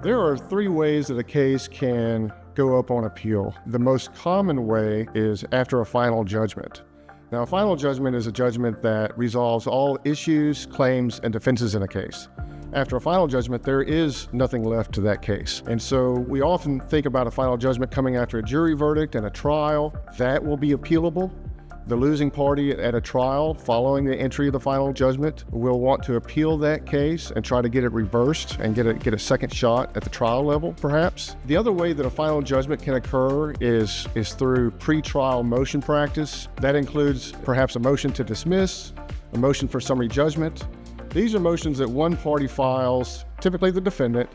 There are three ways that a case can go up on appeal. The most common way is after a final judgment. Now, a final judgment is a judgment that resolves all issues, claims, and defenses in a case. After a final judgment, there is nothing left to that case. And so we often think about a final judgment coming after a jury verdict and a trial. That will be appealable. The losing party at a trial following the entry of the final judgment will want to appeal that case and try to get it reversed and get a second shot at the trial level, perhaps. The other way that a final judgment can occur is through pretrial motion practice. That includes perhaps a motion to dismiss, a motion for summary judgment. These are motions that one party files, typically the defendant,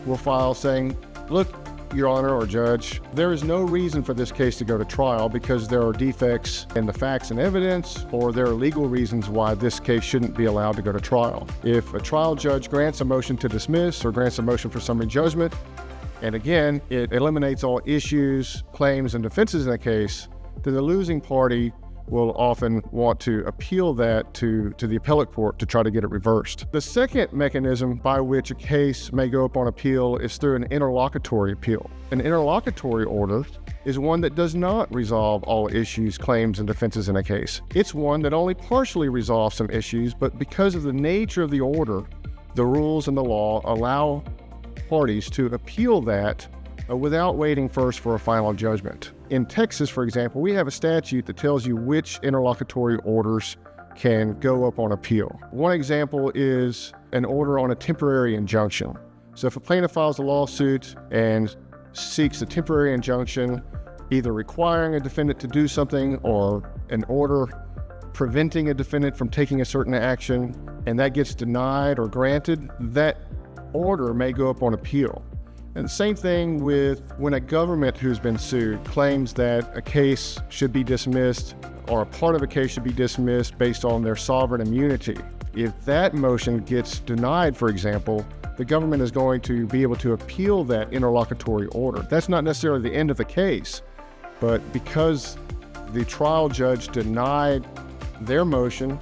will file saying, look, Your Honor or Judge, there is no reason for this case to go to trial because there are defects in the facts and evidence, or there are legal reasons why this case shouldn't be allowed to go to trial. If a trial judge grants a motion to dismiss or grants a motion for summary judgment, and again, it eliminates all issues, claims, and defenses in the case, then the losing party will often want to appeal that to the appellate court to try to get it reversed. The second mechanism by which a case may go up on appeal is through an interlocutory appeal. An interlocutory order is one that does not resolve all issues, claims, and defenses in a case. It's one that only partially resolves some issues, but because of the nature of the order, the rules and the law allow parties to appeal that without waiting first for a final judgment. In Texas, for example, we have a statute that tells you which interlocutory orders can go up on appeal. One example is an order on a temporary injunction. So if a plaintiff files a lawsuit and seeks a temporary injunction, either requiring a defendant to do something or an order preventing a defendant from taking a certain action, and that gets denied or granted, that order may go up on appeal. And the same thing with when a government who's been sued claims that a case should be dismissed or a part of a case should be dismissed based on their sovereign immunity. If that motion gets denied, for example, the government is going to be able to appeal that interlocutory order. That's not necessarily the end of the case, but because the trial judge denied their motion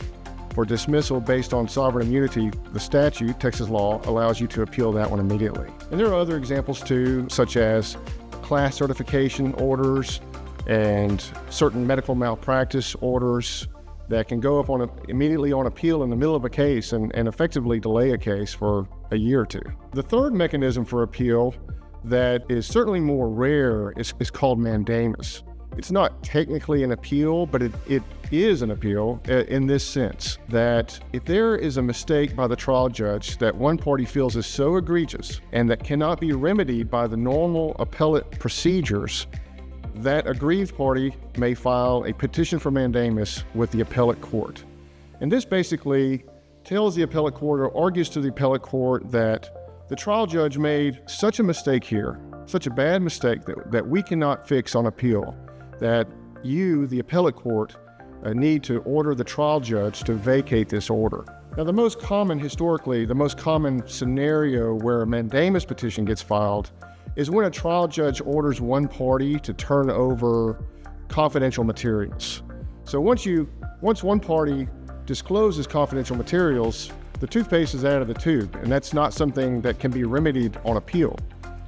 for dismissal based on sovereign immunity, the statute, Texas law, allows you to appeal that one immediately. And there are other examples too, such as class certification orders and certain medical malpractice orders that can go up immediately on appeal in the middle of a case and effectively delay a case for a year or two. The third mechanism for appeal that is certainly more rare is called mandamus. It's not technically an appeal, but it is an appeal in this sense, that if there is a mistake by the trial judge that one party feels is so egregious and that cannot be remedied by the normal appellate procedures, that aggrieved party may file a petition for mandamus with the appellate court. And this basically tells the appellate court or argues to the appellate court that the trial judge made such a mistake here, such a bad mistake that we cannot fix on appeal, that you, the appellate court, need to order the trial judge to vacate this order. Now, the most common scenario where a mandamus petition gets filed is when a trial judge orders one party to turn over confidential materials. So once one party discloses confidential materials, the toothpaste is out of the tube, and that's not something that can be remedied on appeal.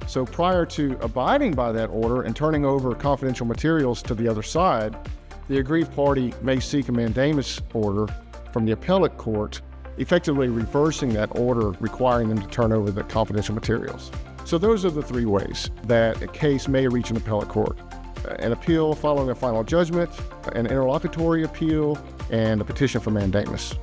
So prior to abiding by that order and turning over confidential materials to the other side, the aggrieved party may seek a mandamus order from the appellate court, effectively reversing that order requiring them to turn over the confidential materials. So those are the three ways that a case may reach an appellate court: an appeal following a final judgment, an interlocutory appeal, and a petition for mandamus.